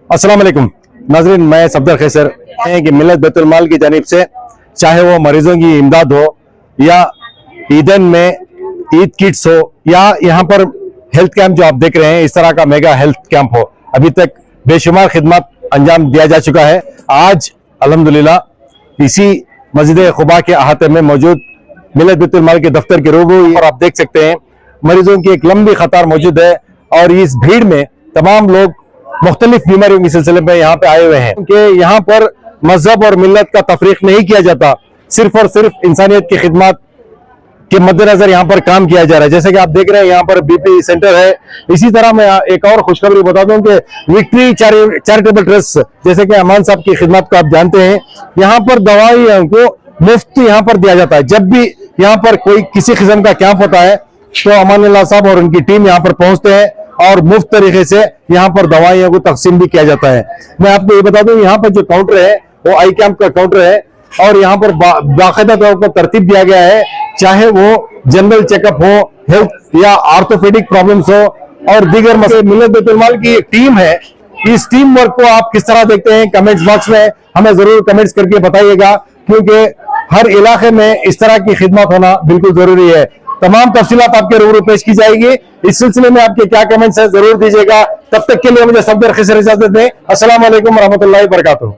अस्सलाम वालेकुम नाजरीन, मैं सफदर खैसर हैं कि मिल्लत बैतुल माल की जानिब से चाहे वो मरीजों की इमदाद हो या ईदन में ईद किट्स हो या यहाँ पर हेल्थ कैंप जो आप देख रहे हैं, इस तरह का मेगा हेल्थ कैंप हो, अभी तक बेशुमार खिदमत अंजाम दिया जा चुका है। आज अल्हम्दुलिल्लाह इसी मस्जिद खुबा के अहाते में मौजूद मिल्लत बैतुल माल के दफ्तर के रूबरू और आप देख सकते हैं मरीजों की एक लंबी कतार मौजूद है और इस भीड़ में तमाम लोग मुख्तलिफ बीमारियों के सिलसिले में यहाँ पे आए हुए हैं कि यहाँ पर मजहब और मिल्लत का तफरीक नहीं किया जाता, सिर्फ और सिर्फ इंसानियत की खिदमत के मद्देनजर यहाँ पर काम किया जा रहा है। जैसे कि आप देख रहे हैं यहाँ पर बीपी सेंटर है। इसी तरह मैं एक और खुशखबरी बता दूं कि विक्ट्री चैरिटेबल ट्रस्ट, जैसे कि अमान साहब की खिदमत को आप जानते हैं, यहाँ पर दवाइयों को मुफ्त यहाँ पर दिया जाता है। जब भी यहाँ पर कोई किसी किस्म का कैंप होता है तो अमान अल्लाह साहब और उनकी टीम यहाँ पर पहुंचते हैं और मुफ्त तरीके से यहाँ पर दवाइयों को तकसीम भी किया जाता है। मैं आपको ये बता दूं, यहाँ पर जो काउंटर है वो आई कैंप का काउंटर है और यहाँ पर बाकायदा तौर पर तरतीब दिया गया है, चाहे वो जनरल चेकअप हो, हेल्थ या आर्थोपेडिक प्रॉब्लम्स हो और दीगर मसले। मिल्लत बैतुल माल की एक टीम है, इस टीम वर्क को आप किस तरह देखते हैं कमेंट्स बॉक्स में हमें जरूर कमेंट्स करके बताइएगा, क्योंकि हर इलाके में इस तरह की खिदमत होना बिल्कुल जरूरी है। तमाम तफसीलात आपके रूबरू पेश की जाएगी। इस सिलसिले में आपके क्या कमेंट्स हैं जरूर दीजिएगा। तब तक के लिए मुझे सफदर खैसर इजाजत दें। अस्सलाम वालेकुम रहमतुल्लाहि व बरकातुहू।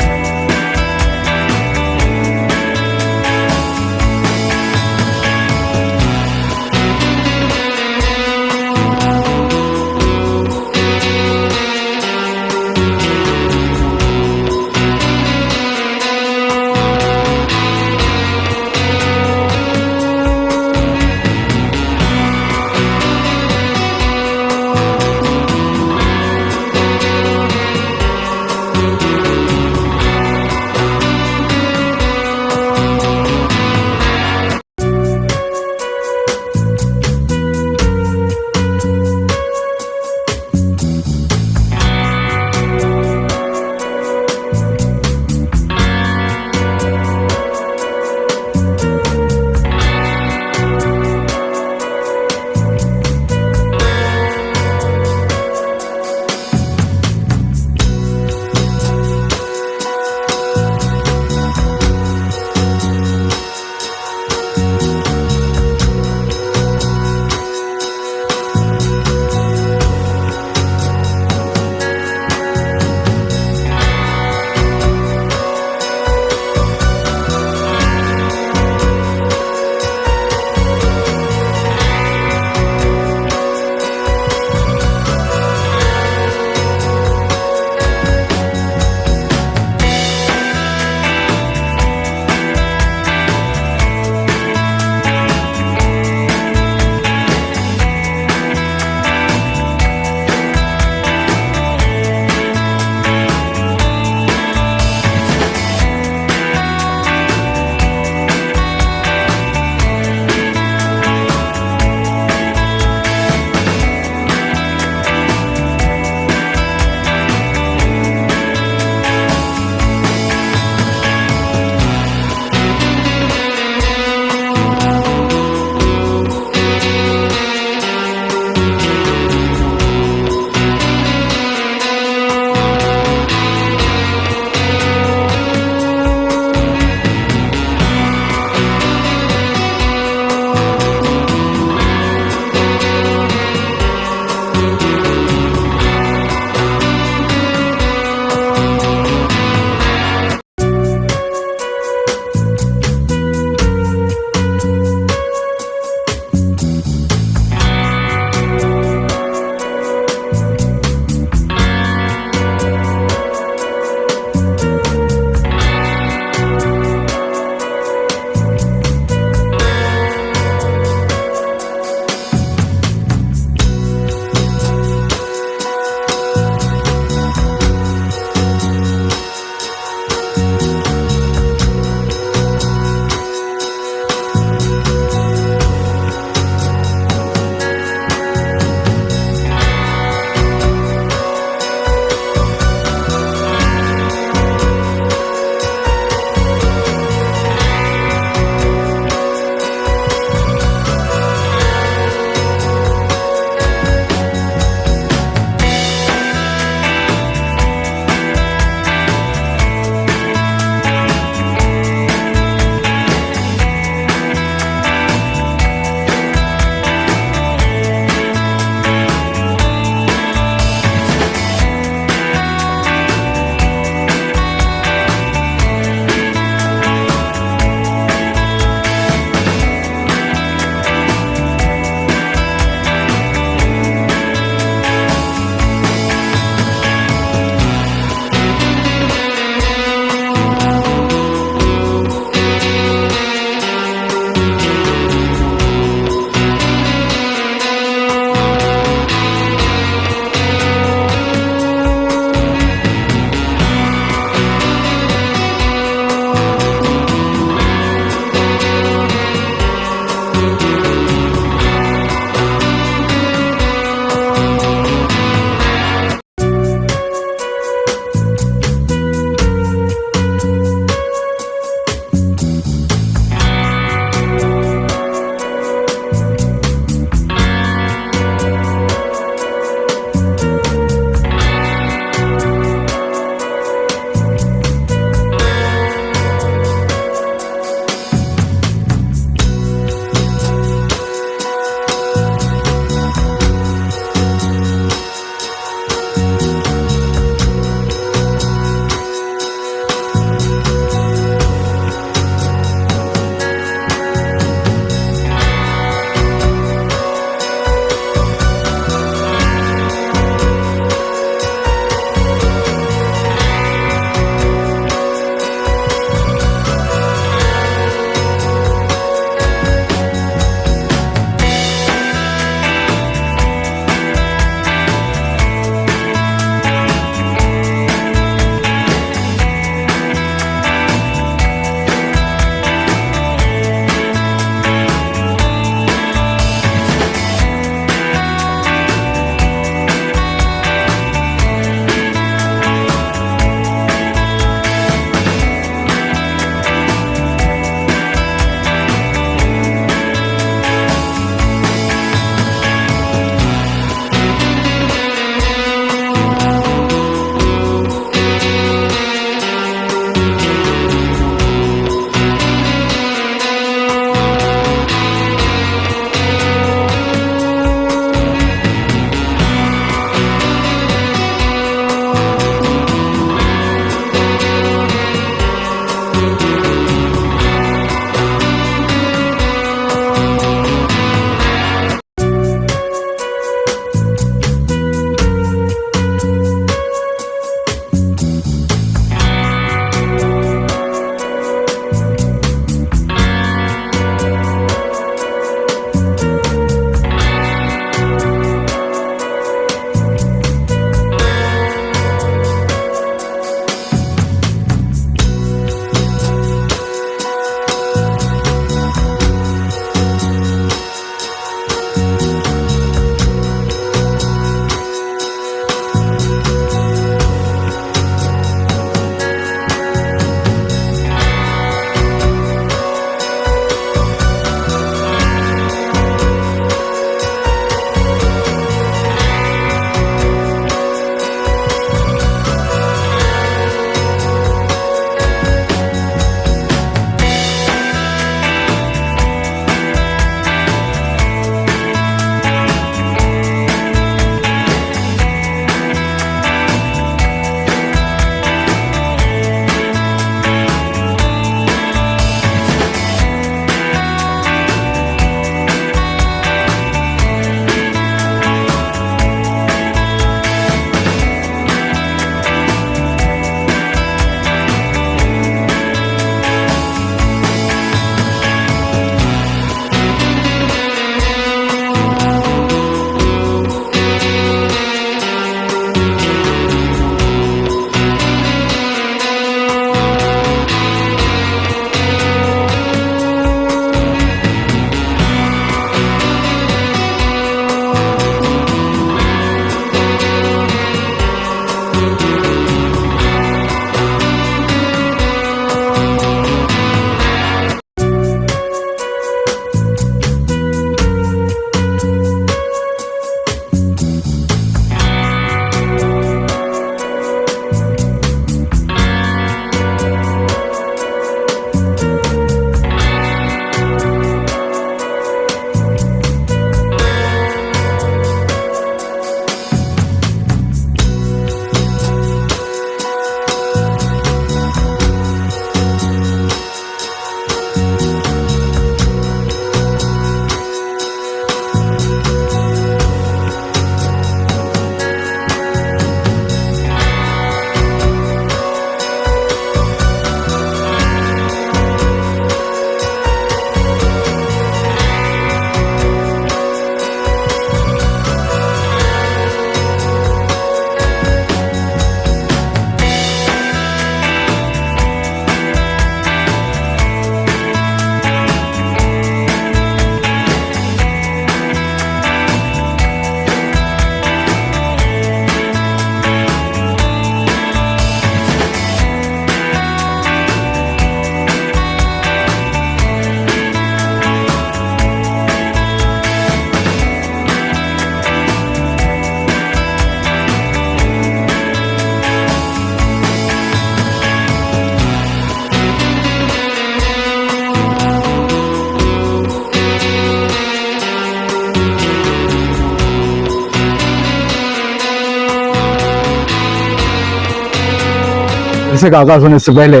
जलसे का आगाज होने से पहले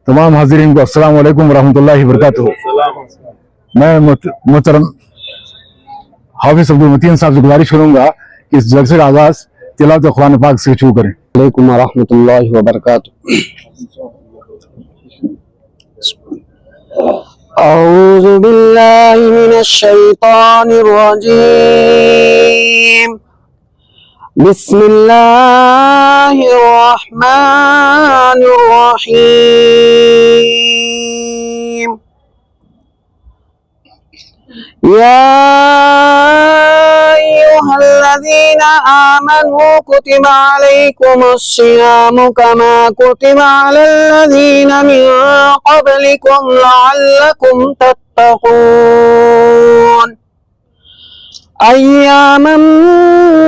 तमाम हाजिरीन को अस्सलाम वालेकुम वरहमतुल्लाहि वबरकातुहू। मैं मोहतरम हाफिज अब्दुल मतीन साहब से गुजारिश करूंगा कि इस जलसे का आगाज तिलावत कुरान पाक से शुरू करें। अलैकुम वरहमतुल्लाहि वबरकातुहू। औज़ु बिल्लाहि मिनश शैतानिर रजीम। बिस्मिल्लाहिर रहमानिर रहीम। या अय्युहल्लज़ीना आमनू कुतिबा अलैकुमुस्सियामु कमा कुतिबा अलल्लज़ीना मिन क़ब्लिकुम लअल्लकुम तत्तक़ून। अय्यामन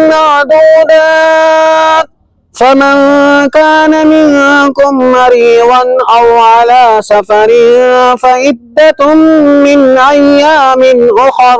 मादूदात फमन कान मिनकुम मरीज़न औ अला सफरिन फइद्दतुम मिन अय्यामिन उखर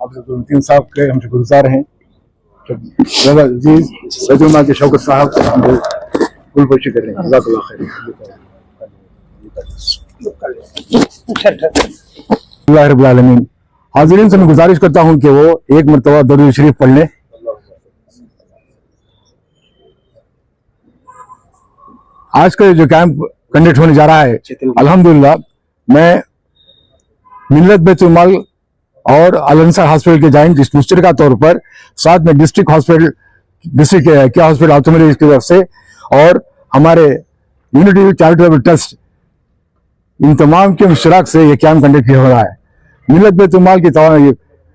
हाफिज अब्दुल मतीन साहब के हम शुक्रगुजार हैं। सैयदुल के शौकत साहब फुल कोशिश कर रहे हैं। जज़ाकल्लाह खैर। रब्बिल आलमीन। हाज़िरीन से मैं गुजारिश करता हूं कि वो एक मरतबा दरूद शरीफ पढ़ लें। आज का जो कैंप कंडक्ट होने जा रहा है, अल्हम्दुलिल्लाह मैं मिल्लत बैतुल माल और अल अंसार हॉस्पिटल के जॉइंट मुश्तरका तौर पर, साथ में डिस्ट्रिक्ट क्या हॉस्पिटल आउटमरी की तरफ से और हमारे यूनिटी चैरिटेबल ट्रस्ट, इन तमाम के मुश्तराक से ये कैंप कंडक्ट हो रहा है। मिल्लत बैतुल माल की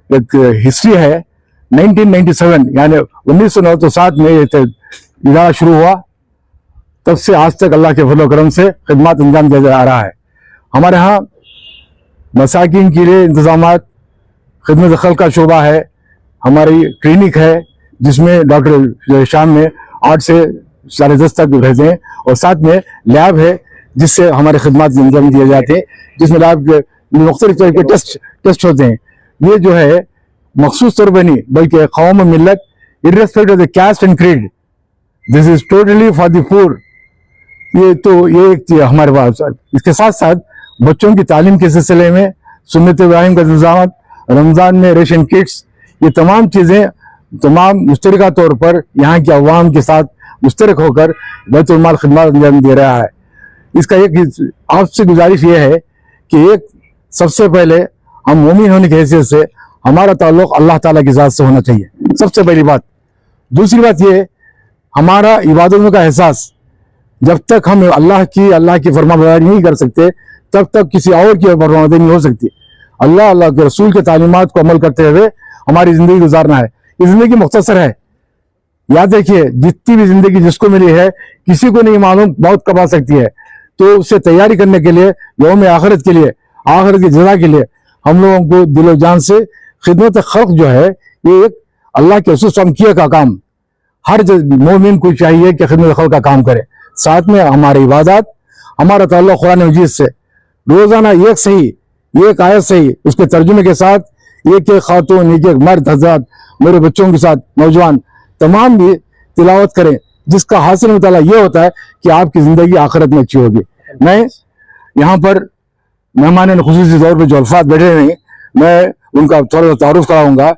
एक हिस्ट्री है। 1997 यानी 1997 में ये इदारा शुरू हुआ, तब से आज तक अल्लाह के फजल करम से खिदमत अंजाम दिया जा रहा है। हमारे यहाँ मसाकिन के लिए इंतजामात, खिदमत खल का शोबा है, हमारी क्लिनिक है जिसमें डॉक्टर शाम में 8 से 10:30 तक रहते हैं, और साथ में लैब है जिससे हमारे खिदमत अंजाम दिए जाते हैं, जिसमें लैब मुख्तलिफ तरह के टेस्ट होते हैं। ये जो है मखसूस तौर पर नहीं बल्कि कौम मिल्लत irrespective of the caste and creed, this is totally for the poor. ये एक हमारे पास। इसके साथ साथ बच्चों की तालीम के सिलसिले में सुन्नत इब्राहिम का इंतजाम, रमजान में रेशन किट्स, ये तमाम चीजें तमाम मुश्तरका तौर पर यहाँ के अवाम के साथ मुश्तरक होकर बैतुल माल खिदमत अंजाम दे रहा है। इसका एक आपसे गुजारिश ये है कि एक सबसे पहले हम मोमिन होने की हैसियत से हमारा ताल्लुक अल्लाह ताला की ज़ात से होना चाहिए, सबसे पहली बात। दूसरी बात ये, हमारा इबादतों का एहसास जब तक हम अल्लाह की फरमाबरदारी नहीं कर सकते तब तक किसी और की फरमाबरदारी नहीं हो सकती। अल्लाह के रसूल के तालीमात को अमल करते हुए हमारी जिंदगी गुजारना है। ये जिंदगी मुख्तसर है, याद रखिए। जितनी भी जिंदगी जिसको मिली है किसी को नहीं मालूम बहुत कब आ सकती है, तो उससे तैयारी करने के लिए, यौम आखिरत के लिए, आखिरत की जज़ा के लिए हम लोगों को दिलो जान से खिदमत खल्क जो है ये एक अल्लाह के रसूल किया का काम, हर मोमिन को चाहिए कि खिदमत खल्क का काम करे। साथ में हमारी इबादत, हमारा ताल्लुक कुरान मजीद से रोजाना एक सही ये एक आयत से ही उसके तर्जुमे के साथ एक एक खातून, एक एक मर्द हजरत, मेरे बच्चों के साथ नौजवान तमाम भी तिलावत करें, जिसका हासिल मुताला ये होता है कि आपकी जिंदगी आखिरत में अच्छी होगी। मैं यहाँ पर मेहमान खुसूसी तौर पर जो अल्फाज बैठे हैं, मैं उनका थोड़ा सा तारुफ कराऊंगा।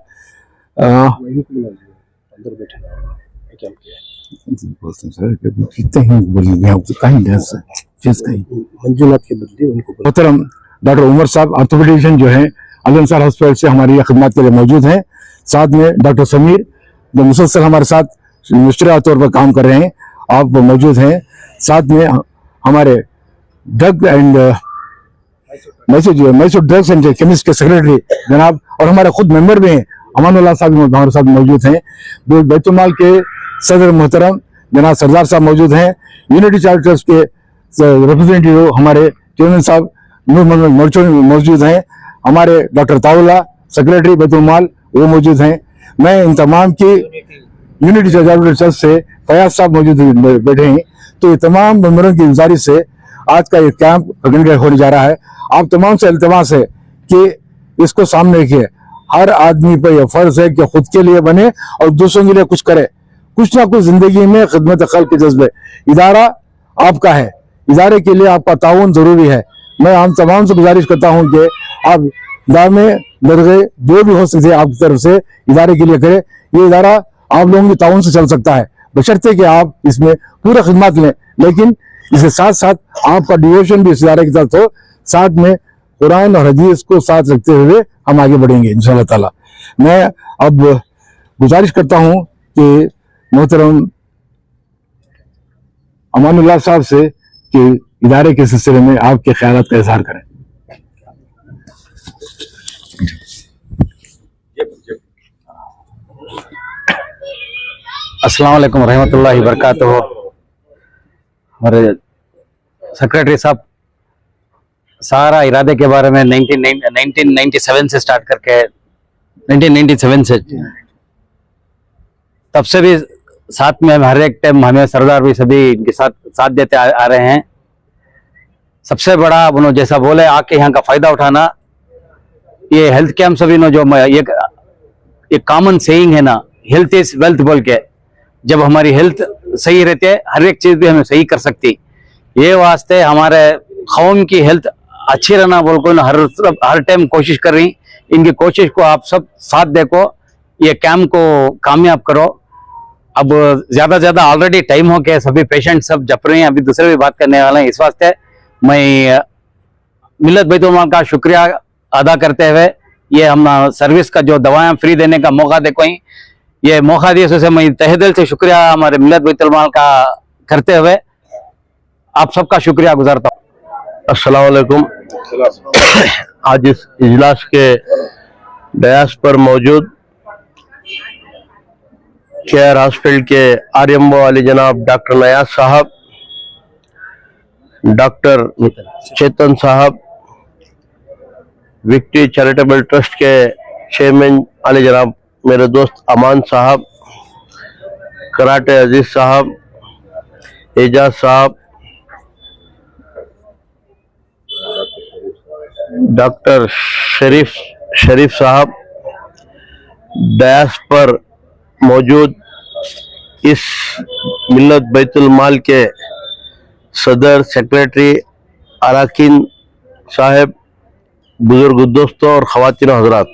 मंजूरात के बदले उनको मोहतरम डॉक्टर उमर साहब ऑर्थोपेडिशियन जो है अल अंसार हॉस्पिटल से हमारी खिदमत के लिए मौजूद हैं। साथ में डॉक्टर समीर जो मुसलसल हमारे साथ मुश्तरा तौर पर काम कर रहे हैं, आप मौजूद हैं। साथ में हमारे drug and Mysore drugs and chemist के सेक्रेटरी जनाब और हमारे खुद मेंबर भी हैं अमानुल्लाह साहब हमारे साथ मौजूद हैं। बैतुल माल के सदर मोहतरम जनाब सरदार साहब मौजूद हैं। यूनिटी चैरिटी ट्रस्ट के रिप्रेजेंटेटिव हमारे चेयरमैन साहब नूर मोहम्मद मोर्चो मौजूद हैं। हमारे डॉक्टर ताउल्ला सेक्रेटरी बैतुल माल वो मौजूद हैं। मैं इन तमाम की यूनिटी चैरिटी ट्रस्ट से फयाज साहब मौजूद बैठे हैं। तो ये तमाम मेंबरों की गुजारिश से आज का ये कैंप कंडक्ट होने जा रहा है। आप तमाम से इल्तिमास है कि इसको सामने रखिए। हर आदमी पर यह फर्ज है कि खुद के लिए बने और दूसरों के लिए कुछ करे। कुछ ना कुछ जिंदगी में खिदमत खल्क के जज्बे। इदारा आपका है, इदारे के लिए आपका ताउन जरूरी है। मैं हम तमाम से गुजारिश करता हूं कि आप दामे दरगे जो भी हो सकते आपकी तरफ से इदारे के लिए करें। ये इदारा आप लोगों के ताउन से चल सकता है, बशर्ते कि आप इसमें पूरा खिदमत लें। लेकिन इसके साथ साथ आपका डिवोशन भी इस इदारे की तरफ हो, साथ में कुरान और हदीस को साथ रखते हुए हम आगे बढ़ेंगे इंशाअल्लाह ताला। मैं अब गुजारिश करता हूं कि मोहतरम अमानुल्लाह साहब से कि इदारे के सिलसिले में आपके ख्यालात का इजहार करें। अस्सलाम वालेकुम रहमतुल्लाहि व बरकातहू। हमारे सेक्रेटरी साहब सारा इरादे के बारे में 1997 से स्टार्ट करके 1997 से तब से भी साथ में हर एक टाइम हमें सरदार भी सभी इनके साथ देते आ रहे हैं। सबसे बड़ा उन्होंने जैसा बोले आके यहाँ का फायदा उठाना। ये हेल्थ कैंप सभी नो जो एक कॉमन सेइंग है ना, हेल्थ इज वेल्थ बोल के, जब हमारी हेल्थ सही रहती है हर एक चीज भी हमें सही कर सकती। ये वास्ते हमारे कौम की हेल्थ अच्छी रहना बोल को हर टाइम कोशिश कर रही। इनकी कोशिश को आप सब साथ देखो, ये कैंप को कामयाब करो। अब ज्यादा ऑलरेडी टाइम हो गया, सभी पेशेंट सब जप रहे हैं, अभी दूसरे भी बात करने वाले हैं। इस वास्ते मैं मिल्लत बैतुल माल का शुक्रिया अदा करते हुए ये हम सर्विस का जो दवाएं फ्री देने का मौका देखो, ये मौका दिए से मैं तहे दिल से शुक्रिया हमारे मिल्लत बैतुल माल का करते हुए आप सबका शुक्रिया गुजारता हूँ। अस्सलाम वालेकुम। आज इस इजलास के डयास पर मौजूद केयर हॉस्पिटल के आरएमओ वाले जनाब डॉक्टर नयाज साहब, डॉक्टर चेतन साहब, विक्ट्री चैरिटेबल ट्रस्ट के चेयरमैन वाले जनाब मेरे दोस्त अमान साहब, कराटे अजीज साहब, एजाज साहब, डॉक्टर शरीफ साहब, डयास पर मौजूद इस मिल्लत बैतुल माल के सदर, सेक्रेटरी, अराकीन साहब, बुजुर्ग दोस्तों और ख़वातीन हजरात,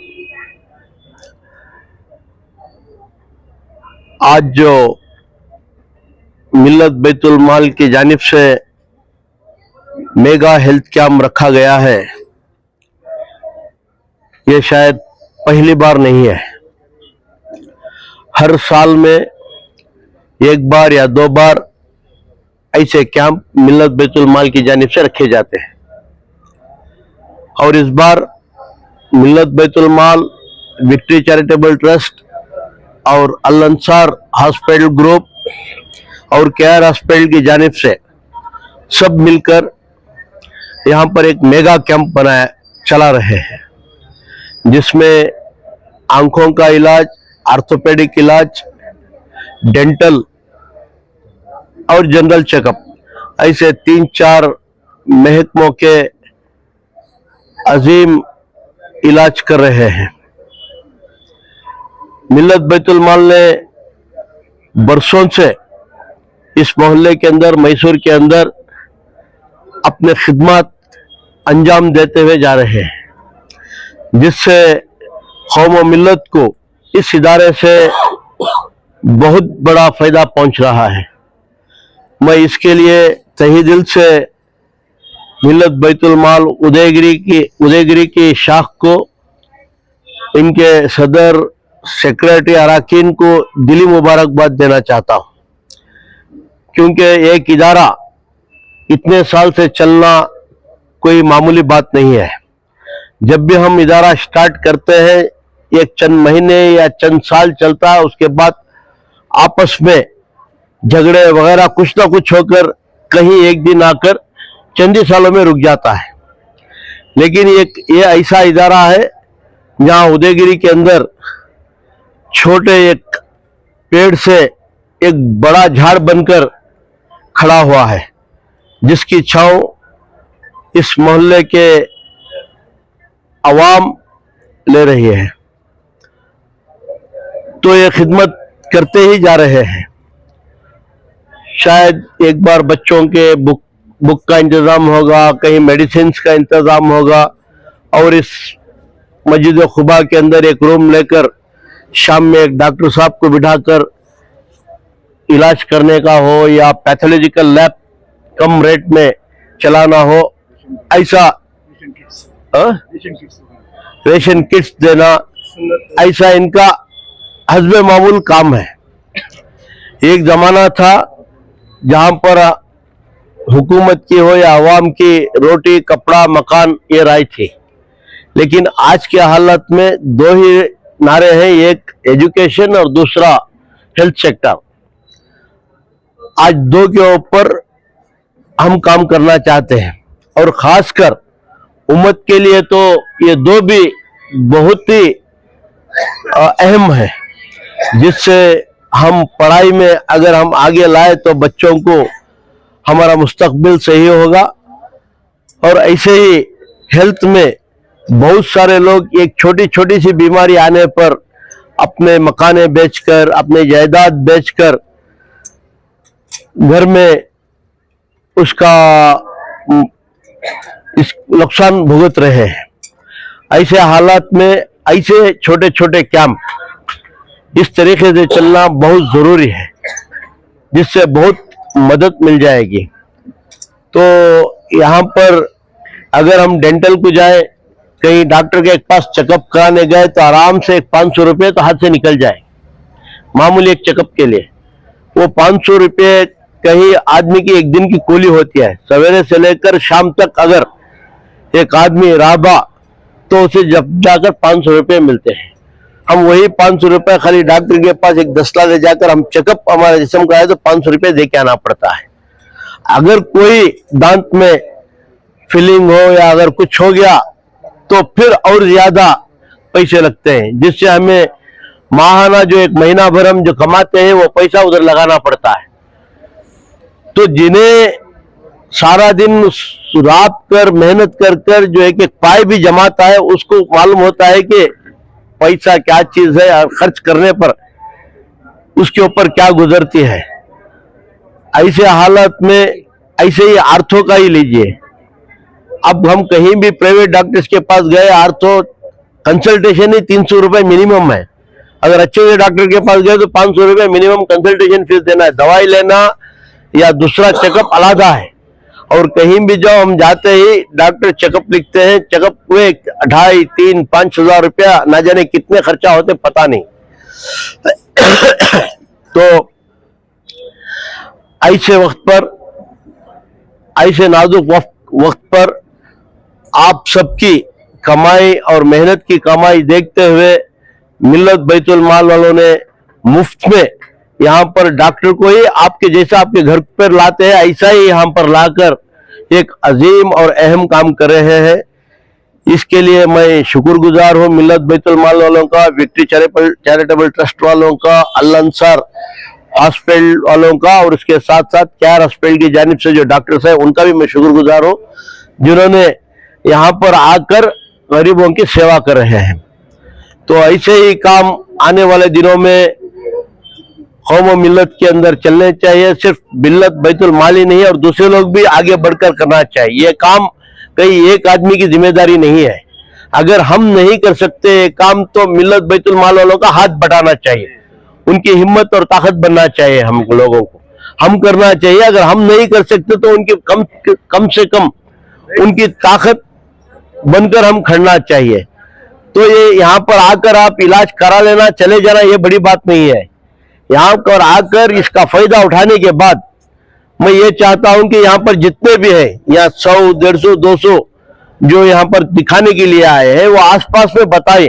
आज जो मिल्लत बैतुल माल की जानिब से मेगा हेल्थ कैंप रखा गया है, ये शायद पहली बार नहीं है। हर साल में एक बार या दो बार ऐसे कैंप मिल्लत बैतुल माल की जानिब से रखे जाते हैं। और इस बार मिल्लत बैतुल माल, विक्ट्री चैरिटेबल ट्रस्ट और अल अंसार हॉस्पिटल ग्रुप और केयर हॉस्पिटल की जानिब से सब मिलकर यहाँ पर एक मेगा कैंप चला रहे हैं, जिसमें आंखों का इलाज, ऑर्थोपेडिक इलाज, डेंटल और जनरल चेकअप, ऐसे 3-4 महकमों के अजीम इलाज कर रहे हैं। मिल्लत बैतुल माल ने बरसों से इस मोहल्ले के अंदर, मैसूर के अंदर अपने खिदमत अंजाम देते हुए जा रहे हैं, जिससे कौम व मिल्लत को इस इदारे से बहुत बड़ा फायदा पहुंच रहा है। मैं इसके लिए तहे दिल से मिल्लत बैतुल माल उदयगिरी की शाख को, इनके सदर सेक्रेटरी अराकीन को दिली मुबारकबाद देना चाहता हूं, क्योंकि एक इदारा इतने साल से चलना कोई मामूली बात नहीं है। जब भी हम इदारा स्टार्ट करते हैं, एक चंद महीने या चंद साल चलता है, उसके बाद आपस में झगड़े वगैरह कुछ ना कुछ होकर कहीं एक दिन आकर चंद ही सालों में रुक जाता है। लेकिन ये ऐसा इदारा है जहां उदयगिरी के अंदर छोटे एक पेड़ से एक बड़ा झाड़ बनकर खड़ा हुआ है, जिसकी छांव इस मोहल्ले के अवाम ले रही है। तो ये खिदमत करते ही जा रहे हैं। शायद एक बार बच्चों के बुक का इंतजाम होगा, कहीं मेडिसिन का इंतजाम होगा, और इस मस्जिद खुबा के अंदर एक रूम लेकर शाम में एक डॉक्टर साहब को बिठाकर इलाज करने का हो, या पैथोलॉजिकल लैब कम रेट में चलाना हो, ऐसा रेशन किट्स देना, ऐसा इनका हस्बे मामूल काम है। एक जमाना था जहां पर हुकूमत की हो या अवाम की, रोटी कपड़ा मकान ये राय थी। लेकिन आज के हालत में दो ही नारे हैं, एक एजुकेशन और दूसरा हेल्थ सेक्टर। आज दो के ऊपर हम काम करना चाहते हैं, और खासकर उम्मत के लिए तो ये दो भी बहुत ही अहम है, जिससे हम पढ़ाई में अगर हम आगे लाए तो बच्चों को हमारा मुस्तकबिल सही होगा। और ऐसे ही हेल्थ में बहुत सारे लोग एक छोटी छोटी सी बीमारी आने पर अपने मकाने बेचकर, अपने जायदाद बेचकर घर में उसका इस नुकसान भुगत रहे हैं। ऐसे हालात में ऐसे छोटे छोटे कैंप इस तरीके से चलना बहुत जरूरी है, जिससे बहुत मदद मिल जाएगी। तो यहाँ पर अगर हम डेंटल को जाए, कहीं डॉक्टर के पास चेकअप कराने गए तो आराम से 500 रुपये तो हाथ से निकल जाए मामूली एक चेकअप के लिए। वो 500 रुपये कहीं आदमी की एक दिन की कूली होती है। सवेरे से लेकर शाम तक अगर एक आदमी राबा तो उसे जब जाकर 500 रुपये मिलते हैं। हम वही 500 रुपये खाली डॉक्टर के पास एक दसला ले जाकर हम चेकअप हमारे जिस्म का है तो 500 रुपये दे के आना पड़ता है। अगर कोई दांत में फिलिंग हो या अगर कुछ हो गया तो फिर और ज्यादा पैसे लगते हैं, जिससे हमें माहाना जो एक महीना भर हम जो कमाते हैं वो पैसा उधर लगाना पड़ता है। तो जिन्हें सारा दिन रात कर मेहनत कर कर जो एक एक पाई भी जमाता है, उसको मालूम होता है कि पैसा क्या चीज है और खर्च करने पर उसके ऊपर क्या गुजरती है। ऐसे हालत में ऐसे ही आर्थो का ही लीजिए। अब हम कहीं भी प्राइवेट डॉक्टर्स के पास गए, आर्थो कंसल्टेशन ही 300 रुपए मिनिमम है। अगर अच्छे डॉक्टर के पास गए तो 500 रुपए मिनिमम कंसल्टेशन फीस देना है। दवाई लेना या दूसरा चेकअप अलग है। और कहीं भी जाओ हम जाते ही डॉक्टर चेकअप लिखते हैं, चेकअप हुए 2.5, 3, 5,000 रुपया, ना जाने कितने खर्चा होते पता नहीं। तो ऐसे वक्त पर, ऐसे नाजुक वक्त पर आप सबकी कमाई और मेहनत की कमाई देखते हुए मिल्लत बैतुल माल वालों ने मुफ्त में यहाँ पर डॉक्टर को ही आपके जैसा आपके घर पर लाते हैं, ऐसा ही यहाँ पर लाकर एक अजीम और अहम काम कर रहे हैं। इसके लिए मैं शुक्रगुजार हूँ मिल्लत बैतुल माल वालों का, विक्ट्री चैरिटेबल ट्रस्ट वालों का, अल अंसार हॉस्पिटल वालों का, और उसके साथ साथ केयर हॉस्पिटल की जानिब से जो डॉक्टर्स हैं उनका भी मैं शुक्रगुजार हूँ, जिन्होंने यहाँ पर आकर गरीबों की सेवा कर रहे हैं। तो ऐसे ही काम आने वाले दिनों में कौम और मिल्लत के अंदर चलने चाहिए। सिर्फ मिल्लत बैतुल माल ही नहीं है और दूसरे लोग भी आगे बढ़कर करना चाहिए। ये काम कहीं एक आदमी की जिम्मेदारी नहीं है। अगर हम नहीं कर सकते ये काम तो मिल्लत बैतुल माल वालों का हाथ बढ़ाना चाहिए, उनकी हिम्मत और ताकत बनना चाहिए। हम लोगों को हम करना चाहिए। अगर हम नहीं कर सकते तो उनकी कम से कम उनकी ताकत बनकर हम खड़ना चाहिए। तो ये यहाँ पर आकर आप इलाज करा लेना चले जाना ये बड़ी बात नहीं है। यहाँ पर आकर इसका फायदा उठाने के बाद मैं ये चाहता हूं कि यहाँ पर जितने भी हैं, यहाँ 100, 150, 200 जो यहाँ पर दिखाने के लिए आए हैं वो आसपास में बताएं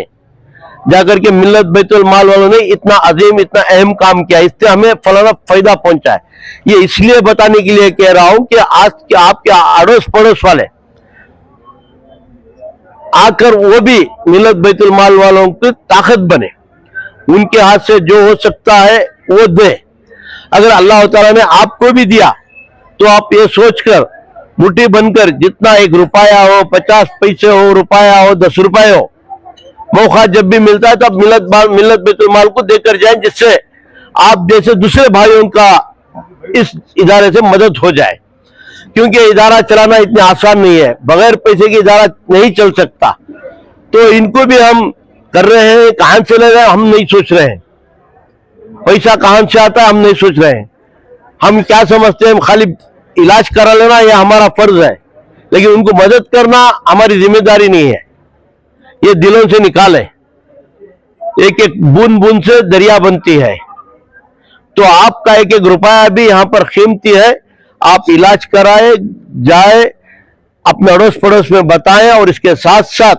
जाकर के मिल्लत बैतुल माल वालों ने इतना अजीम इतना अहम काम किया, इससे हमें फलाना फायदा पहुंचा है। ये इसलिए बताने के लिए कह रहा हूं कि आज के आपके अड़ोस पड़ोस वाले आकर वो भी मिल्लत बैतुल माल वालों की ताकत बने, उनके हाथ से जो हो सकता है वो दे। अगर अल्लाह ताला ने आपको भी दिया तो आप ये सोचकर मुट्ठी बनकर जितना 1 रुपया हो, 50 पैसे हो, रुपया हो, 10 रुपए हो, मौका जब भी मिलता है तब मिल्लत बैतुल माल को देकर जाएं, जिससे आप जैसे दूसरे भाइयों का इस इदारे से मदद हो जाए। क्योंकि इदारा चलाना इतना आसान नहीं है, बगैर पैसे की इदारा नहीं चल सकता। तो इनको भी हम कर रहे हैं, कहां से ले रहे हैं हम नहीं सोच रहे हैं, पैसा कहां से आता है हम नहीं सोच रहे हैं। हम क्या समझते हैं, खाली इलाज करा लेना यह हमारा फर्ज है, लेकिन उनको मदद करना हमारी जिम्मेदारी नहीं है। ये दिलों से निकाले, एक एक बूंद बूंद से दरिया बनती है। तो आपका एक एक रुपया भी यहाँ पर कीमती है। आप इलाज कराए जाए, अपने अड़ोस पड़ोस में बताएं, और इसके साथ साथ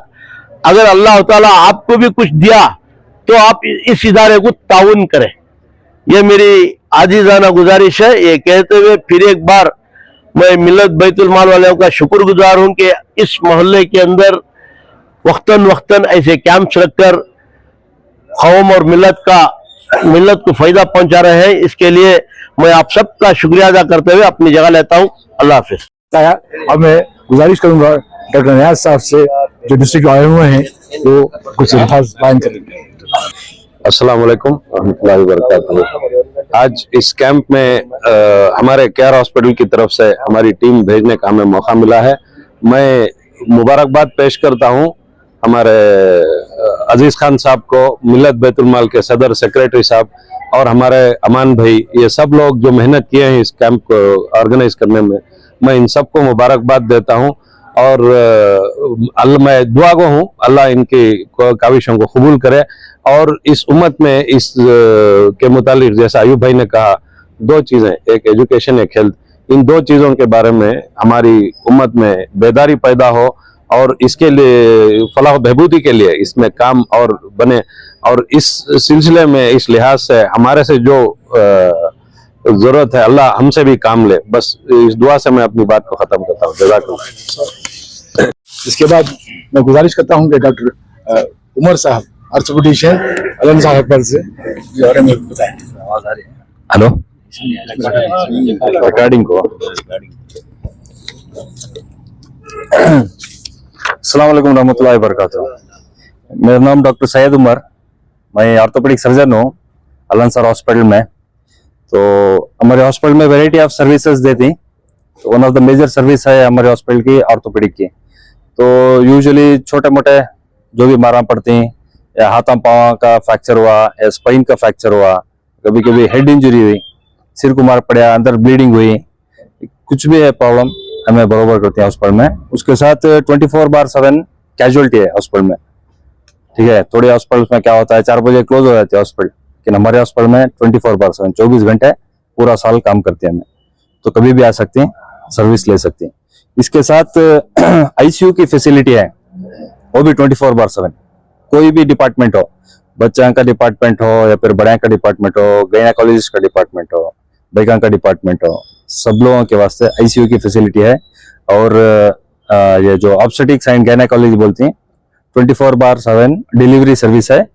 अगर अल्लाह ताला आपको भी कुछ दिया तो आप इस इदारे को ताउन करें। यह मेरी आजीजाना गुजारिश है। ये कहते हुए फिर एक बार मैं मिल्लत बैतुल माल वालों का शुक्रगुजार हूं कि इस मोहल्ले के अंदर वक्तन वक्तन ऐसे कैंप्स रखकर कौम और मिल्लत को फायदा पहुंचा रहे हैं। इसके लिए मैं आप सबका शुक्रिया अदा करते हुए अपनी जगह लेता हूं। अल्लाह हाफिज। अब मैं गुजारिश करूंगा डॉक्टर नियाज साहब से, जो डिस्ट्रिक्ट आए हुए हैं, वो कुछ अल्फाज बयान करेंगे। अस्सलाम वालेकुम रहमतुल्लाहि व बरकातुहू। आज इस कैंप में हमारे केयर हॉस्पिटल की तरफ से हमारी टीम भेजने का हमें मौका मिला है। मैं मुबारकबाद पेश करता हूं हमारे अजीज खान साहब को, मिल्लत बैतुल माल के सदर सेक्रेटरी साहब और हमारे अमान भाई, ये सब लोग जो मेहनत किए हैं इस कैंप को ऑर्गेनाइज करने में, मैं इन सबको मुबारकबाद देता हूं। और मैं दुआ गो हूँ अल्लाह इनकी काविशों को कबूल करे। और इस उम्मत में इस के मुतालिक जैसा अयूब भाई ने कहा, 2 चीजें, एक एजुकेशन एक हेल्थ, इन 2 चीजों के बारे में हमारी उम्मत में बेदारी पैदा हो और इसके लिए फलाह बहबूदी के लिए इसमें काम और बने। और इस सिलसिले में इस लिहाज से हमारे से जो जरूरत है अल्लाह हमसे भी काम ले। बस इस दुआ से मैं अपनी बात को खत्म करता हूँ। जज़ाकल्लाह। इसके बाद मैं गुजारिश करता हूँ कि डॉक्टर उमर साहब, ऑर्थोपेडिशियन अलांसार हॉस्पिटल से, जो बारे में बताएं। हेलो, रिकॉर्डिंग को। अस्सलाम वालेकुम रहमतुल्लाहि व बरकातुहू। मेरा नाम डॉक्टर सैयद उमर, मैं ऑर्थोपेडिक सर्जन हूँ अलांसार हॉस्पिटल में। तो हमारे हॉस्पिटल में वैरायटी ऑफ सर्विसेज देती, तो one of the major service है हमारे हॉस्पिटल की ऑर्थोपेडिक की। तो यूजुअली छोटे मोटे जो भी मारा पड़ती हैं, या हाथों पाँव का फ्रैक्चर हुआ, या स्पाइन का फ्रैक्चर हुआ, कभी कभी हेड इंजरी हुई, सिर को मार पड़ा, अंदर ब्लीडिंग हुई, कुछ भी है प्रॉब्लम हमें बरोबर करते हैं हॉस्पिटल में। उसके साथ 24/7 कैजुअलिटी है हॉस्पिटल में। ठीक है, थोड़े हॉस्पिटल में क्या होता है 4 बजे क्लोज हो जाते हैं हॉस्पिटल, लेकिन हमारे हॉस्पिटल में 24/7 24 घंटे पूरा साल काम करते हैं हमें। तो कभी भी आ सकते हैं, सर्विस ले सकते हैं। इसके साथ आईसीयू की फैसिलिटी है, वो भी 24/7। कोई भी डिपार्टमेंट हो, बच्चा का डिपार्टमेंट हो या फिर बड़े का डिपार्टमेंट हो, गायनेकोलॉजिस्ट का डिपार्टमेंट हो, बैगा का डिपार्टमेंट हो, सब लोगों के वास्ते आईसीयू की फैसिलिटी है। और ये जो ऑब्स्टेटिक्स एंड गायनेकोलॉजी बोलती हैं, 24/7 डिलीवरी सर्विस है।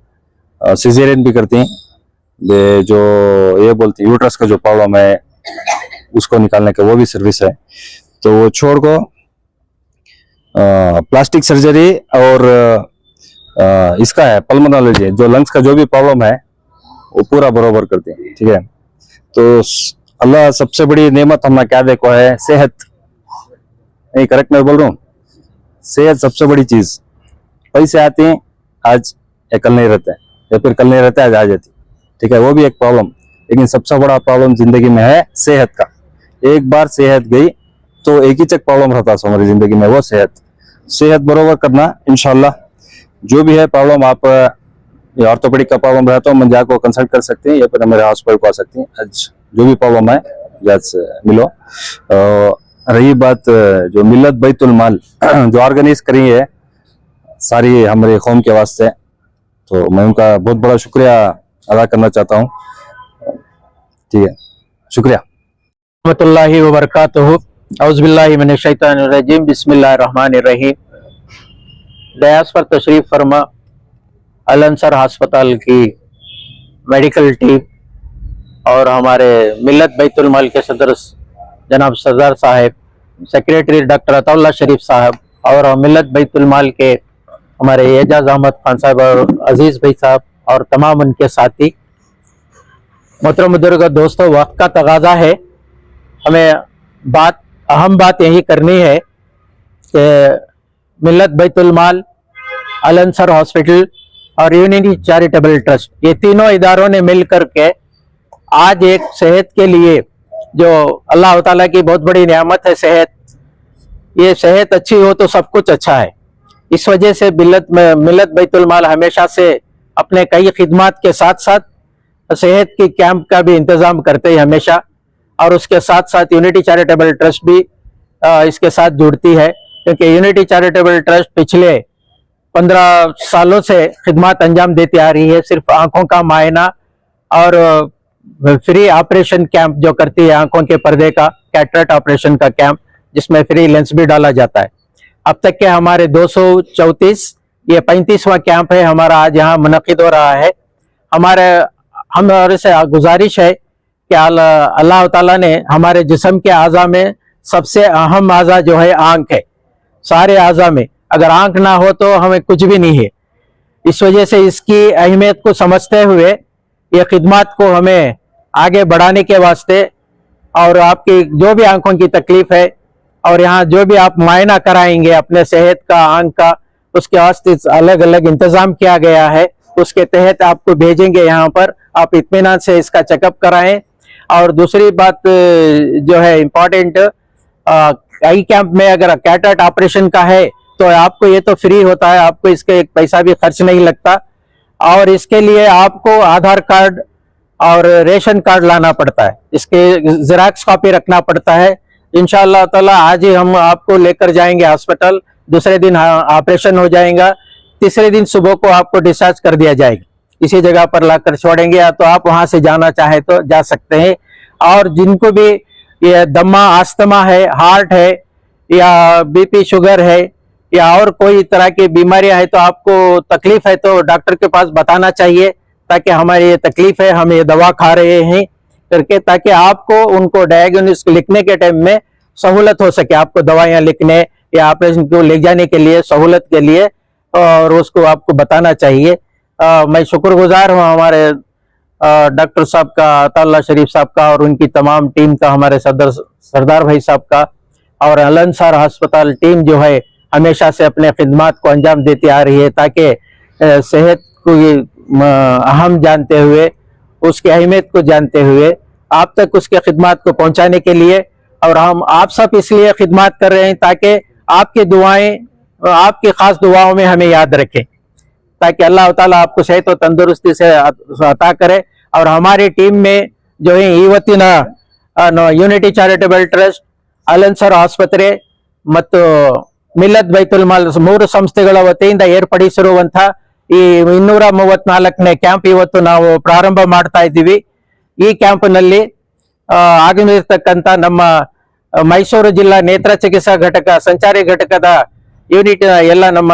सिजेरियन भी करती हैं, ये जो ये बोलती है यूट्रस का जो प्रॉब्लम है उसको निकालने का वो भी सर्विस है। तो वो छोड़ को प्लास्टिक सर्जरी और इसका है पल्मोनोलॉजी, जो लंग्स का जो भी प्रॉब्लम है वो पूरा बरोबर करते हैं। ठीक है, तो अल्लाह सबसे बड़ी नेमत हमने क्या देखो है, सेहत। नहीं, करेक्ट मैं बोल रहा हूँ? सेहत सबसे बड़ी चीज। पैसे आते हैं आज या कल नहीं रहते हैं, या फिर कल नहीं रहते आज आ जाती। ठीक है, वो भी एक प्रॉब्लम, लेकिन सबसे बड़ा प्रॉब्लम जिंदगी में है सेहत का। एक बार सेहत गई तो एक ही चक प्रॉब्लम रहता है हमारी जिंदगी में, वो सेहत बरोबर करना। इंशाल्लाह जो भी है प्रॉब्लम, आप ऑर्थोपेडिक का प्रॉब्लम रहता है मंजा को कंसल्ट कर सकते हैं, या फिर हमारे हॉस्पिटल को आ सकते हैं। आज जो भी प्रॉब्लम है जज मिलो। रही बात जो मिल्लत बैतुल माल जो ऑर्गेनाइज करी है सारी हमारे कौम के वास्ते, तो मैं उनका बहुत बड़ा शुक्रिया अदा करना चाहता हूँ। ठीक है, शुक्रिया। रहमतुल्लाहि व बरकातुहू। औज़ुबिल्लाहि मिनश शैतानिर रजीम। बिस्मिल्लाहिर रहमानिर रहीम। दयास पर तशरीफ फरमा अल अंसर अस्पताल की मेडिकल टीम और हमारे मिल्लत बैतुल माल के सदर जनाब सरदार साहब, सेक्रेटरी डॉक्टर अताउल्लाह शरीफ साहब, और मिल्लत बैतुल माल के हमारे एजाज अहमद खान साहब और अजीज भाई साहब और तमाम उनके साथी। मोहतरम बुजुर्ग दोस्तों, वक्त का तगाजा है, हमें अहम बात यही करनी है कि मिल्लत बैतुल माल, अल अंसर हॉस्पिटल और यूनिटी चैरिटेबल ट्रस्ट, ये तीनों इदारों ने मिल करके आज एक सेहत के लिए, जो अल्लाह ताला की बहुत बड़ी नियामत है सेहत, ये सेहत अच्छी हो तो सब कुछ अच्छा है। इस वजह से मिल्लत बैतुल माल हमेशा से अपने कई खिदमात के साथ साथ सेहत की कैंप का भी इंतजाम करते हैं हमेशा, और उसके साथ साथ यूनिटी चैरिटेबल ट्रस्ट भी इसके साथ जुड़ती है, क्योंकि यूनिटी चैरिटेबल ट्रस्ट पिछले 15 सालों से खिदमत अंजाम देती आ रही है। सिर्फ आंखों का मायना और फ्री ऑपरेशन कैंप जो करती है, आंखों के पर्दे का कैटरेक्ट ऑपरेशन का कैंप, जिसमें फ्री लेंस भी डाला जाता है। अब तक के हमारे 234, ये 35वां कैंप है हमारा आज यहाँ मुनक्किद हो रहा है। हमारे से गुजारिश है कि अल्लाह ताला ने हमारे जिस्म के आज़ा में सबसे अहम आज़ा जो है आंख है। सारे आज़ा में अगर आंख ना हो तो हमें कुछ भी नहीं है। इस वजह से इसकी अहमियत को समझते हुए ये खिदमत को हमें आगे बढ़ाने के वास्ते, और आपकी जो भी आंखों की तकलीफ है और यहाँ जो भी आप मायना कराएंगे अपने सेहत का, आंख का, उसके वास्ते अलग अलग इंतजाम किया गया है। उसके तहत आपको भेजेंगे यहाँ पर, आप इत्मीनान से इसका चेकअप कराएं। और दूसरी बात जो है इम्पोर्टेंट, कई कैंप में अगर कैटरेक्ट ऑपरेशन का है तो आपको ये तो फ्री होता है, आपको इसके एक पैसा भी खर्च नहीं लगता, और इसके लिए आपको आधार कार्ड और रेशन कार्ड लाना पड़ता है, इसके जेरॉक्स कॉपी रखना पड़ता है। इंशाअल्लाह ताला आज ही हम आपको लेकर जाएंगे हॉस्पिटल, दूसरे दिन ऑपरेशन हो जाएगा, तीसरे दिन सुबह को आपको डिस्चार्ज कर दिया जाएगा, इसी जगह पर लाकर छोड़ेंगे, या तो आप वहां से जाना चाहे तो जा सकते हैं। और जिनको भी ये दमा, अस्थमा है, हार्ट है, या बीपी शुगर है, या और कोई तरह की बीमारियां है, तो आपको तकलीफ है तो डॉक्टर के पास बताना चाहिए, ताकि हमारी ये तकलीफ है, हम ये दवा खा रहे हैं करके, ताकि आपको उनको डायग्नोसिस लिखने के टाइम में सहूलत हो सके, आपको दवाइयां लिखने या ऑपरेशन को ले जाने के लिए सहूलत के लिए, और उसको आपको बताना चाहिए। मैं शुक्रगुजार हूँ हमारे डॉक्टर साहब का, अताउल्लाह शरीफ साहब का, और उनकी तमाम टीम का, हमारे सरदार भाई साहब का, और अल अंसर अस्पताल टीम जो है हमेशा से अपने खिदमत को अंजाम देती आ रही है, ताकि सेहत को अहम जानते हुए, उसकी अहमियत को जानते हुए आप तक उसके खिदमत को पहुंचाने के लिए, और हम आप सब इसलिए खिदमत कर रहे हैं ताकि आपकी दुआएं, आपकी खास दुआओं में हमें याद रखें, ताकि अल्लाह ताला आपको सेहत और तंदुरुस्ती से अता करे। और हमारी टीम में जो है यूनिटी चैरिटेबल ट्रस्ट, ಅಲ್ ಅನ್ಸರ್ ಆಸ್ಪತ್ರೆ ಮತ್ತು ಮಿಲ್ಲತ್ ಬೈತುಲ್ ಮಾಲ್ 3 ಸಂಸ್ಥೆಗಳ ವತಿಯಿಂದ ಏರ್ಪಡಿಸಿರುವಂತಹ ಈ 234ನೇ ಕ್ಯಾಂಪ್ ಇವತ್ತು ನಾವು ಪ್ರಾರಂಭ ಮಾಡ್ತಾ ಇದ್ದೀವಿ। ಈ ಕ್ಯಾಂಪ್ ನಲ್ಲಿ ಆಗಮಿಸಿರ್ತಕ್ಕಂತ ನಮ್ಮ ಮೈಸೂರು ಜಿಲ್ಲಾ ನೇತ್ರ ಚಿಕಿತ್ಸಾ ಘಟಕ ಸಂಚಾರಿ ಘಟಕದ ಯೂನಿಟ್ ಎಲ್ಲ ನಮ್ಮ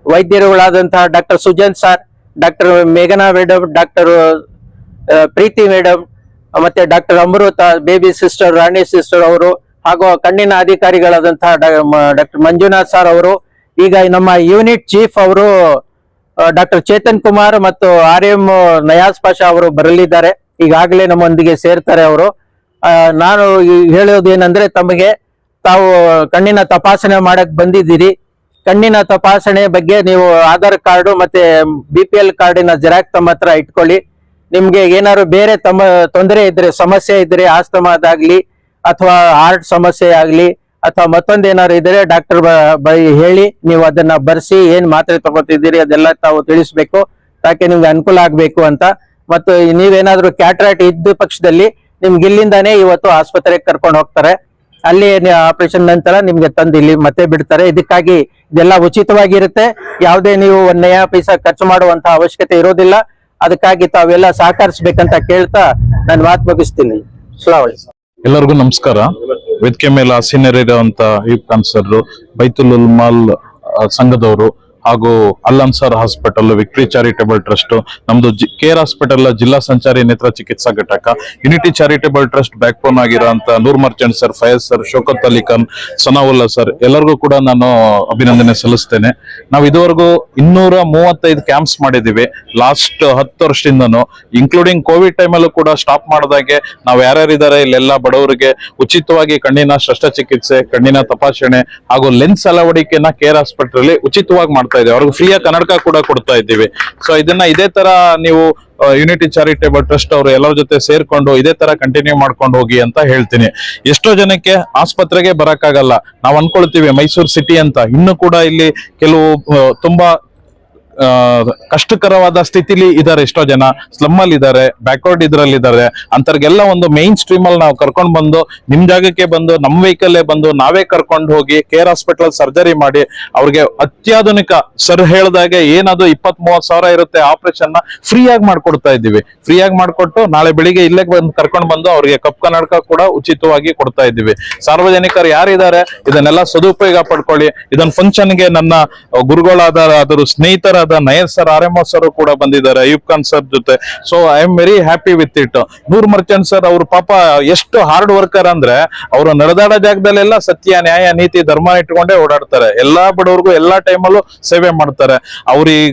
ವೈದ್ಯರುಗಳಾದಂತಹ ಡಾಕ್ಟರ್ ಸುಜನ್ ಸರ್, ಡಾಕ್ಟರ್ ಮೇಘನಾ ಮೇಡಮ್, ಡಾಕ್ಟರ್ ಪ್ರೀತಿ ಮೇಡಮ್, ಮತ್ತೆ ಡಾಕ್ಟರ್ ಅಮೃತ, ಬೇಬಿ ಸಿಸ್ಟರ್, ರಾಣಿ ಸಿಸ್ಟರ್ ಅವರು, ಹಾಗೂ ಕಣ್ಣಿನ ಅಧಿಕಾರಿಗಳಾದಂತಹ ಡಾಕ್ಟರ್ ಮಂಜುನಾಥ್ ಸರ್ ಅವರು, ಈಗ ನಮ್ಮ ಯೂನಿಟ್ ಚೀಫ್ ಅವರು ಡಾಕ್ಟರ್ ಚೇತನ್ ಕುಮಾರ್ ಮತ್ತು RM ನಯಾಜ್ ಪಾಷಾ ಅವರು ಬರಲಿದ್ದಾರೆ. ಈಗಾಗಲೇ ನಮ್ಮೊಂದಿಗೆ ಸೇರ್ತಾರೆ ಅವರು. ನಾನು ಹೇಳೋದೇನೆಂದ್ರೆ, ತಮಗೆ ತಾವು ಕಣ್ಣಿನ ತಪಾಸಣೆ ಮಾಡಕ್ ಬಂದಿದ್ದೀರಿ. ಕಣ್ಣಿನ ತಪಾಸಣೆ ಬಗ್ಗೆ ನೀವು ಆಧಾರ್ ಕಾರ್ಡು ಮತ್ತೆ BPL ಕಾರ್ಡಿನ ಜೆರಾಕ್ಸ್ ತಮ್ಮ ಹತ್ರ ಇಟ್ಕೊಳ್ಳಿ. ನಿಮ್ಗೆ ಏನಾದ್ರು ಬೇರೆ ತೊಂದರೆ ಇದ್ರೆ, ಸಮಸ್ಯೆ ಇದ್ರೆ, ಆಸ್ತಮಾದಾಗ್ಲಿ ಅಥವಾ ಹಾರ್ಟ್ ಸಮಸ್ಯೆ ಆಗ್ಲಿ ಅಥವಾ ಮತ್ತೊಂದೇನಾದ್ರು ಇದ್ರೆ ಡಾಕ್ಟರ್ ಬಳಿ ಹೇಳಿ ನೀವು ಅದನ್ನ ಬರ್ಸಿ ಏನ್ ಮಾತ್ರೆ ತಗೋತಿದ್ದೀರಿ ಅದೆಲ್ಲ ತಾವು ತಿಳಿಸ್ಬೇಕು, ಯಾಕೆ ನಿಮ್ಗೆ ಅನುಕೂಲ ಆಗ್ಬೇಕು ಅಂತ. ಮತ್ತು ನೀವೇನಾದ್ರೂ ಕ್ಯಾಟ್ರಾಕ್ಟ್ ಇದ್ದ ಪಕ್ಷದಲ್ಲಿ ನಿಮ್ಗೆ ಇಲ್ಲಿಂದಾನೇ ಇವತ್ತು ಆಸ್ಪತ್ರೆಗೆ ಕರ್ಕೊಂಡು ಹೋಗ್ತಾರೆ. ಅಲ್ಲಿ ಆಪರೇಷನ್ ನಂತರ ನಿಮ್ಗೆ ತಂದು ಇಲ್ಲಿ ಮತ್ತೆ ಬಿಡ್ತಾರೆ. ಇದಕ್ಕಾಗಿ ಇದೆಲ್ಲ ಉಚಿತವಾಗಿರುತ್ತೆ. ಯಾವುದೇ ನೀವು 1 ನಯಾ ಪೈಸಾ ಖರ್ಚು ಮಾಡುವಂತಹ ಅವಶ್ಯಕತೆ ಇರೋದಿಲ್ಲ. ಅದಕ್ಕಾಗಿ ತಾವೆಲ್ಲ ಸಹಕರಿಸಬೇಕಂತ ಕೇಳ್ತಾ ನಾನು ಮಾತು ಮುಗಿಸ್ತೀನಿ. ಎಲ್ಲರಿಗೂ ನಮಸ್ಕಾರ. ವೇದಿಕೆ ಮೇಲೆ ಆಸೀನರಿರುವಂತ ಅಯ್ಯೂಬ್ ಖಾನ್ ಸರ್, ಬೈತುಲ್ ಮಾಲ್ ಸಂಘದವರು ಹಾಗೂ Al Ansar hospital, Victory charitable trust, ನಮ್ದು ಕೇರ್ ಹಾಸ್ಪಿಟಲ್ ಜಿಲ್ಲಾ ಸಂಚಾರಿ ನೇತ್ರ ಚಿಕಿತ್ಸಾ ಘಟಕ, unity charitable trust backbone ಆಗಿರುವಂತ Noor Merchant sir, Fayaz sir, Shaukat Ali Khan, Sanaulla sir, ಎಲ್ಲರಿಗೂ ಕೂಡ ನಾನು ಅಭಿನಂದನೆ ಸಲ್ಲಿಸ್ತೇನೆ. ನಾವು ಇದುವರೆಗೂ 235 ಕ್ಯಾಂಪ್ಸ್ ಮಾಡಿದೀವಿ ಲಾಸ್ಟ್ 10 ವರ್ಷದಿಂದನು, ಇನ್ಕ್ಲೂಡಿಂಗ್ ಕೋವಿಡ್ ಟೈಮಲ್ಲೂ ಕೂಡ ಸ್ಟಾಪ್ ಮಾಡಿದಾಗೆ ನಾವು ಯಾರ್ಯಾರಿದ್ದಾರೆ ಇಲ್ಲೆಲ್ಲ ಬಡವರಿಗೆ ಉಚಿತವಾಗಿ ಕಣ್ಣಿನ ಶಸ್ತ್ರಚಿಕಿತ್ಸೆ, ಕಣ್ಣಿನ ತಪಾಸಣೆ ಹಾಗೂ ಲೆನ್ಸ್ ಅಳವಡಿಕೆನ ಕೇರ್ ಹಾಸ್ಪಿಟಲ್ ಅಲ್ಲಿ ಉಚಿತವಾಗಿ ಮಾಡ್ತಾ ಇದ್ದೀವಿ. ಅವ್ರಿಗೆ ಫ್ರೀಯಾಗಿ ಕನ್ನಡಕ ಕೂಡ ಕೊಡ್ತಾ ಇದ್ದೀವಿ. ಸೊ ಇದನ್ನ ಇದೇ ತರ ನೀವು ಯುನಿಟಿ ಚಾರಿಟೇಬಲ್ ಟ್ರಸ್ಟ್ ಅವರು ಎಲ್ಲರ ಜೊತೆ ಸೇರ್ಕೊಂಡು ಇದೇ ತರ ಕಂಟಿನ್ಯೂ ಮಾಡ್ಕೊಂಡು ಹೋಗಿ ಅಂತ ಹೇಳ್ತೀನಿ. ಎಷ್ಟೋ ಜನಕ್ಕೆ ಆಸ್ಪತ್ರೆಗೆ ಬರಕ್ಕಾಗಲ್ಲ. ನಾವು ಅನ್ಕೊಳ್ತೀವಿ ಮೈಸೂರು ಸಿಟಿ ಅಂತ, ಇನ್ನು ಕೂಡ ಇಲ್ಲಿ ಕೆಲವು ತುಂಬಾ ಕಷ್ಟಕರವಾದ ಸ್ಥಿತಿಲಿ ಇದಾರೆ. ಎಷ್ಟೋ ಜನ ಸ್ಲಮ್ ಅಲ್ಲಿ ಇದಾರೆ, ಬ್ಯಾಕ್ವರ್ಡ್ ಇದ್ರಲ್ಲಿ ಇದಾರೆ. ಅಂತರ್ಗೆಲ್ಲ ಒಂದು ಮೈನ್ ಸ್ಟ್ರೀಮ್ ಅಲ್ಲಿ ನಾವು ಕರ್ಕೊಂಡ್ ಬಂದು ನಿಮ್ ಜಾಗಕ್ಕೆ ಬಂದು ನಮ್ ವೆಹಿಕಲ್ ಬಂದು ನಾವೇ ಕರ್ಕೊಂಡು ಹೋಗಿ ಕೇರ್ ಹಾಸ್ಪಿಟಲ್ ಸರ್ಜರಿ ಮಾಡಿ ಅವ್ರಿಗೆ ಅತ್ಯಾಧುನಿಕ ಸರ್ ಹೇಳ್ದಾಗೆ ಏನದು 20-30 ಸಾವಿರ ಇರುತ್ತೆ ಆಪರೇಷನ್ ನ ಫ್ರೀ ಆಗಿ ಮಾಡ್ಕೊಡ್ತಾ ಇದ್ದೀವಿ. ಫ್ರೀ ಆಗಿ ಮಾಡ್ಕೊಟ್ಟು ನಾಳೆ ಬೆಳಿಗ್ಗೆ ಇಲ್ಲೇ ಬಂದು ಕರ್ಕೊಂಡು ಬಂದು ಅವ್ರಿಗೆ ಕಪ್ ಕನ್ನಡಕ ಕೂಡ ಉಚಿತವಾಗಿ ಕೊಡ್ತಾ ಇದ್ದೀವಿ. ಸಾರ್ವಜನಿಕರು ಯಾರಿದ್ದಾರೆ ಇದನ್ನೆಲ್ಲ ಸದುಪಯೋಗ ಪಡ್ಕೊಳ್ಳಿ. ಇದನ್ನ ಫಂಕ್ಷನ್ ಗೆ ನನ್ನ ಗುರುಗಳಾದ ಅದರ ಸ್ನೇಹಿತರ ನಯನ್ ಸರ್, RM ಸರ್ ಕೂಡ ಬಂದಿದ್ದಾರೆ ಅಯ್ಯೂಬ್ ಖಾನ್ ಸರ್ ಜೊತೆ. So I am very happy with it. Noor Merchant sir ಅವ್ರ ಪಾಪ ಎಷ್ಟು ಹಾರ್ಡ್ ವರ್ಕರ್ ಅಂದ್ರೆ, ಅವರು ನಡೆದಾಡೋ ಜಾಗದಲ್ಲೆಲ್ಲ ಸತ್ಯ, ನ್ಯಾಯ, ನೀತಿ, ಧರ್ಮ ಇಟ್ಕೊಂಡೇ ಓಡಾಡ್ತಾರೆ. ಎಲ್ಲಾ ಬಡವ್ರಿಗೂ ಎಲ್ಲಾ ಟೈಮಲ್ಲೂ ಸೇವೆ ಮಾಡ್ತಾರೆ. ಅವ್ರ ಈ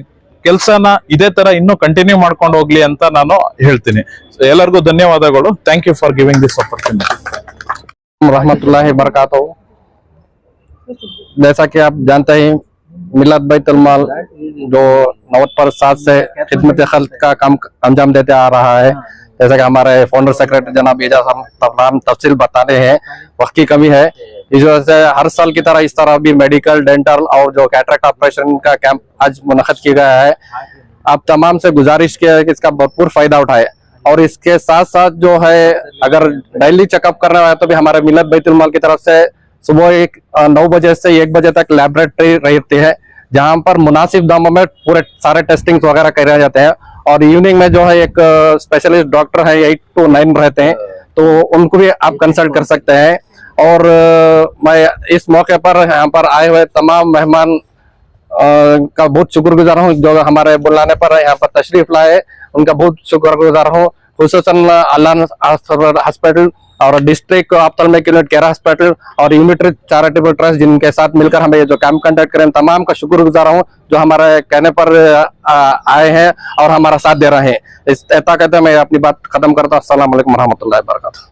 ಕೆಲಸನ ಇದೇ ತರ ಇನ್ನೂ ಕಂಟಿನ್ಯೂ ಮಾಡ್ಕೊಂಡು ಹೋಗ್ಲಿ ಅಂತ ನಾನು ಹೇಳ್ತೀನಿ. ಎಲ್ಲರಿಗೂ ಧನ್ಯವಾದಗಳು. Thank you for giving this opportunity. रहमतुल्लाहि बरकातहू। जैसा कि आप जानते हैं, मिल्लत बैतुल माल जो 90% से खिदमत खल्क का काम अंजाम देते आ रहा है, जैसा कि हमारे फाउंडर सेक्रेटरी जनाब एजाज तमाम तफसील बताते हैं, वक्त की कमी है। इस वजह से हर साल की तरह इस तरह भी मेडिकल, डेंटल और जो कैटरेक्ट ऑपरेशन का कैंप आज मुनक़्क़िद किया गया है। आप तमाम से गुजारिश किया है कि इसका भरपूर फायदा उठाए। और इसके साथ साथ जो है, अगर डेली चेकअप करना है तो भी हमारे मिल्लत बैतुल माल की तरफ से सुबह 9 बजे से 1 बजे तक लैबोरेटरी रहती है, जहां पर मुनासिब दामों में पूरे सारे टेस्टिंग वगैरह कराए जाते हैं। और इवनिंग में जो है एक स्पेशलिस्ट डॉक्टर है 8 to 9 रहते हैं, तो उनको भी आप कंसल्ट कर सकते हैं। और मैं इस मौके पर यहाँ पर आए हुए तमाम मेहमान का बहुत शुक्रगुजार हूँ, जो हमारे बुलाने पर यहाँ पर तशरीफ लाए, उनका बहुत शुक्रगुजार हूँ। खुसूसन अल हॉस्पिटल और district ophthalmic unit care hospital और यूनिटी चैरिटेबल ट्रस्ट, जिनके साथ मिलकर हमें ये जो कैंप कंडक्ट करें, तमाम का शुक्रगुजार हूँ, जो हमारे कहने पर आए हैं और हमारा साथ दे रहे हैं। इस कहते मैं अपनी बात खत्म करता हूँ। अस्सलाम वालेकुम रहमतुल्लाहि व बरकातहू।